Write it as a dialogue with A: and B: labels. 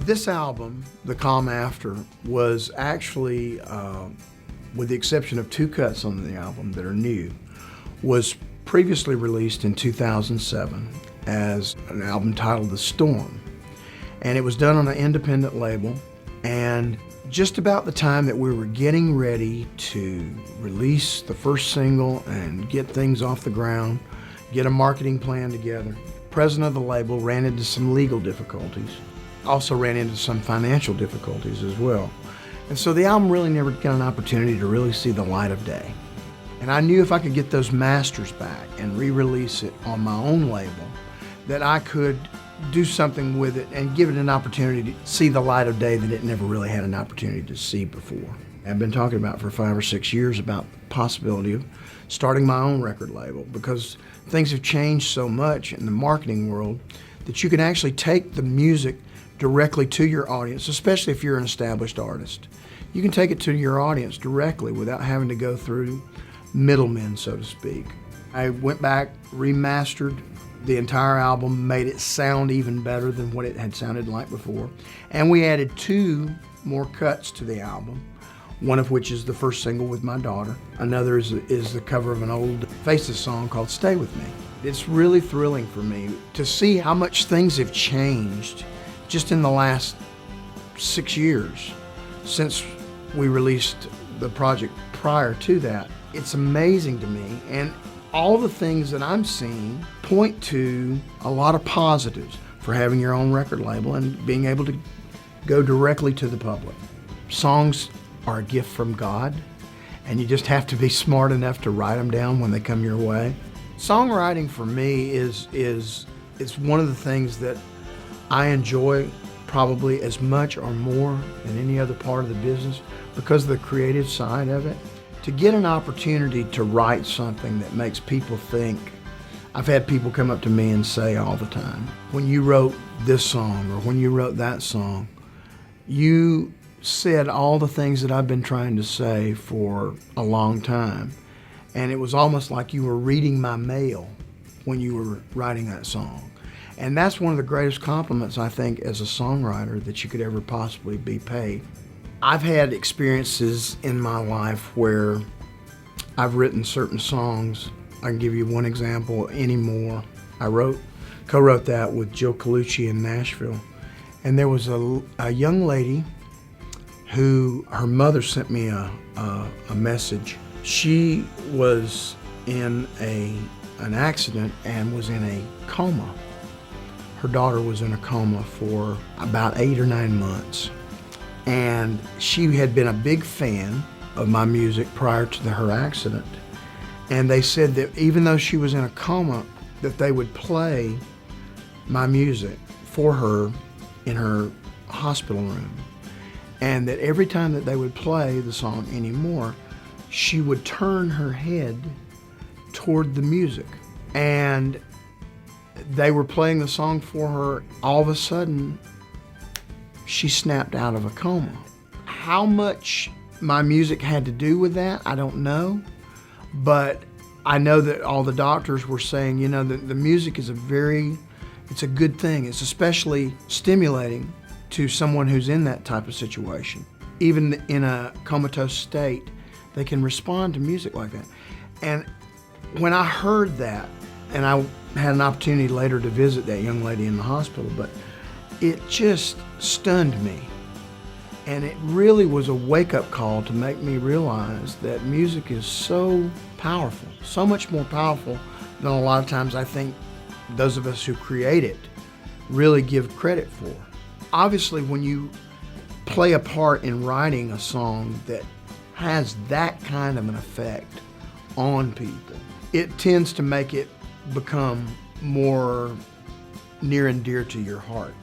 A: This album, The Calm After, was actually, with the exception of 2 cuts on the album that are new, was previously released in 2007 as an album titled The Storm. And it was done on an independent label, and just about the time that we were getting ready to release the first single and get things off the ground, get a marketing plan together, the president of the label ran into some legal difficulties, also ran into some financial difficulties as well. And so the album really never got an opportunity to really see the light of day. And I knew if I could get those masters back and re-release it on my own label, that I could do something with it and give it an opportunity to see the light of day that it never really had an opportunity to see before. I've been talking about for 5 or 6 years about the possibility of starting my own record label, because things have changed so much in the marketing world that you can actually take the music directly to your audience, especially if you're an established artist. You can take it to your audience directly without having to go through middlemen, so to speak. I went back, remastered the entire album, made it sound even better than what it had sounded like before. And we added 2 more cuts to the album, one of which is the first single with my daughter. Another is the cover of an old Faces song called Stay With Me. It's really thrilling for me to see how much things have changed just in the last 6 years since we released the project prior to that. It's amazing to me, and all the things that I'm seeing point to a lot of positives for having your own record label and being able to go directly to the public. Songs are a gift from God, and you just have to be smart enough to write them down when they come your way. Songwriting for me is one of the things that I enjoy probably as much or more than any other part of the business because of the creative side of it. To get an opportunity to write something that makes people think. I've had people come up to me and say all the time, when you wrote this song or when you wrote that song, you said all the things that I've been trying to say for a long time. And it was almost like you were reading my mail when you were writing that song. And that's one of the greatest compliments, I think, as a songwriter that you could ever possibly be paid. I've had experiences in my life where I've written certain songs. I can give you one example, Anymore. I co-wrote that with Jill Colucci in Nashville. And there was a young lady who, her mother sent me a message. She was in an accident and was in a coma. Her daughter was in a coma for about 8 or 9 months. And she had been a big fan of my music prior to her accident. And they said that even though she was in a coma, that they would play my music for her in her hospital room. And that every time that they would play the song Anymore, she would turn her head toward the music. And they were playing the song for her. All of a sudden, she snapped out of a coma. How much my music had to do with that, I don't know. But I know that all the doctors were saying, you know, that the music is it's a good thing. It's especially stimulating to someone who's in that type of situation. Even in a comatose state, they can respond to music like that. And when I heard that, and I had an opportunity later to visit that young lady in the hospital, but it just stunned me. And it really was a wake-up call to make me realize that music is so powerful, so much more powerful than a lot of times I think those of us who create it really give credit for. Obviously, when you play a part in writing a song that has that kind of an effect on people, it tends to make it become more near and dear to your heart.